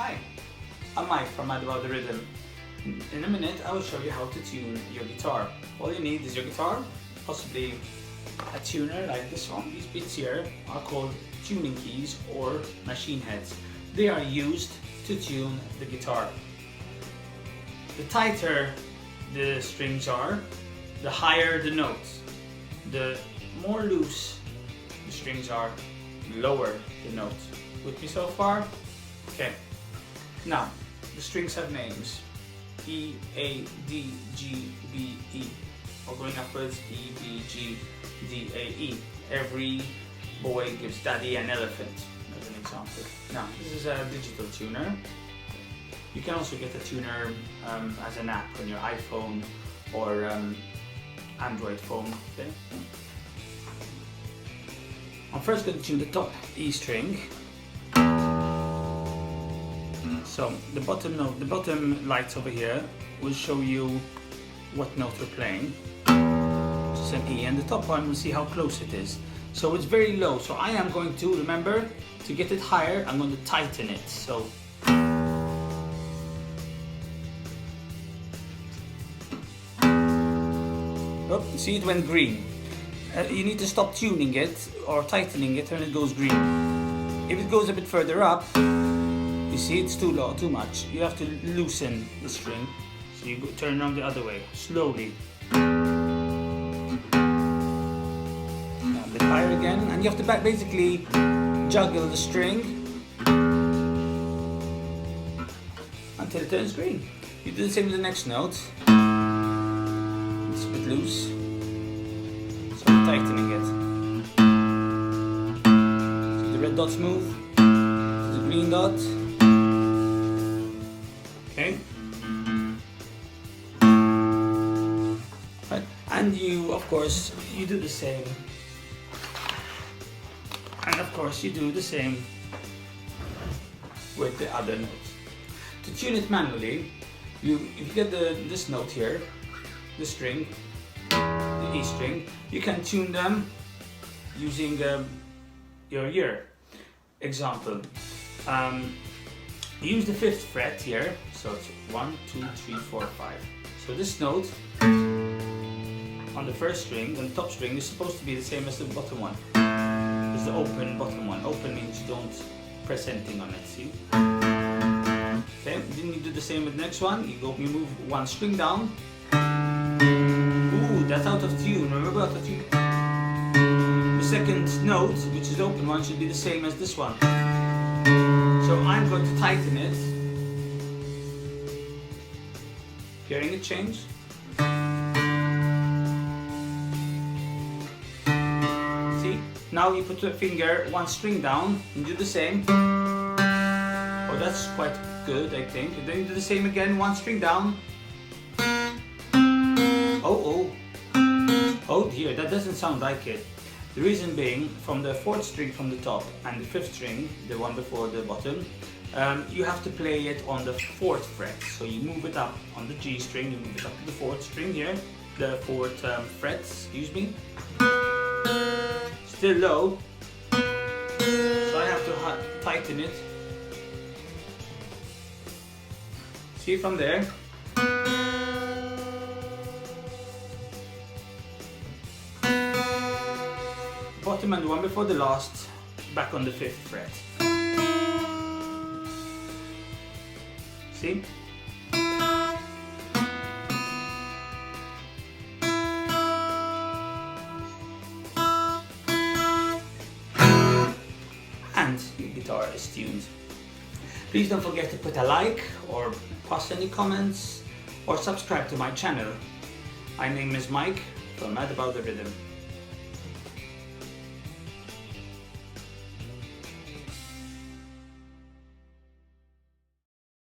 Hi, I'm Mike from Mad About the Rhythm. In a minute I will show you how to tune your guitar. All you need is your guitar, possibly a tuner like this one. These bits here are called tuning keys or machine heads. They are used to tune the guitar. The tighter the strings are, the higher the notes. The more loose the strings are, the lower the notes. With me so far? Okay. Now, the strings have names. E, A, D, G, B, E. Or going upwards, E, B, G, D, A, E. Every boy gives daddy an elephant, as an example. Now, this is a digital tuner. You can also get a tuner as an app on your iPhone or Android phone. Okay? I'm first going to tune the top E string. So the bottom note, the bottom lights over here will show you what note we're playing. Just an E, and the top one will see how close it is. So it's very low. So I am going to, remember, to get it higher, I'm going to tighten it. So oh, see, it went green. You need to stop tuning it or tightening it when it goes green. If it goes a bit further up, you see it's too low, too much. You have to loosen the string. So you turn around the other way, slowly. Now a bit higher again, and you have to basically juggle the string until it turns green. You do the same with the next note. It's a bit loose, so I'm tightening it. So the red dots move, so the green dot. Okay. Right. And you, of course, you do the same. And of course, you do the same with the other notes. To tune it manually, if you get this note here, the string, the E string, you can tune them using your ear. Example. Use the 5th fret here, so it's 1, 2, 3, 4, 5. So this note on the first string, on the top string, is supposed to be the same as the bottom one. It's the open bottom one. Open means you don't press anything on it, see? Okay, then you do the same with the next one. You move one string down. Ooh, that's out of tune. Remember, out of tune. The second note, which is the open one, should be the same as this one. So I'm going to tighten it. Hearing it change? See? Now you put your finger one string down and do the same. Oh, that's quite good, I think. And then you do the same again, one string down. Oh dear, that doesn't sound like it. The reason being, from the 4th string from the top and the 5th string, the one before the bottom, you have to play it on the 4th fret. So you move it up on the G string, you move it up to the 4th string here, the 4th fret, excuse me. Still low, so I have to tighten it. See from there. Bottom and the one before the last, back on the 5th fret. See? And your guitar is tuned. Please don't forget to put a like or post any comments or subscribe to my channel. My name is Mike from Mad About the Rhythm.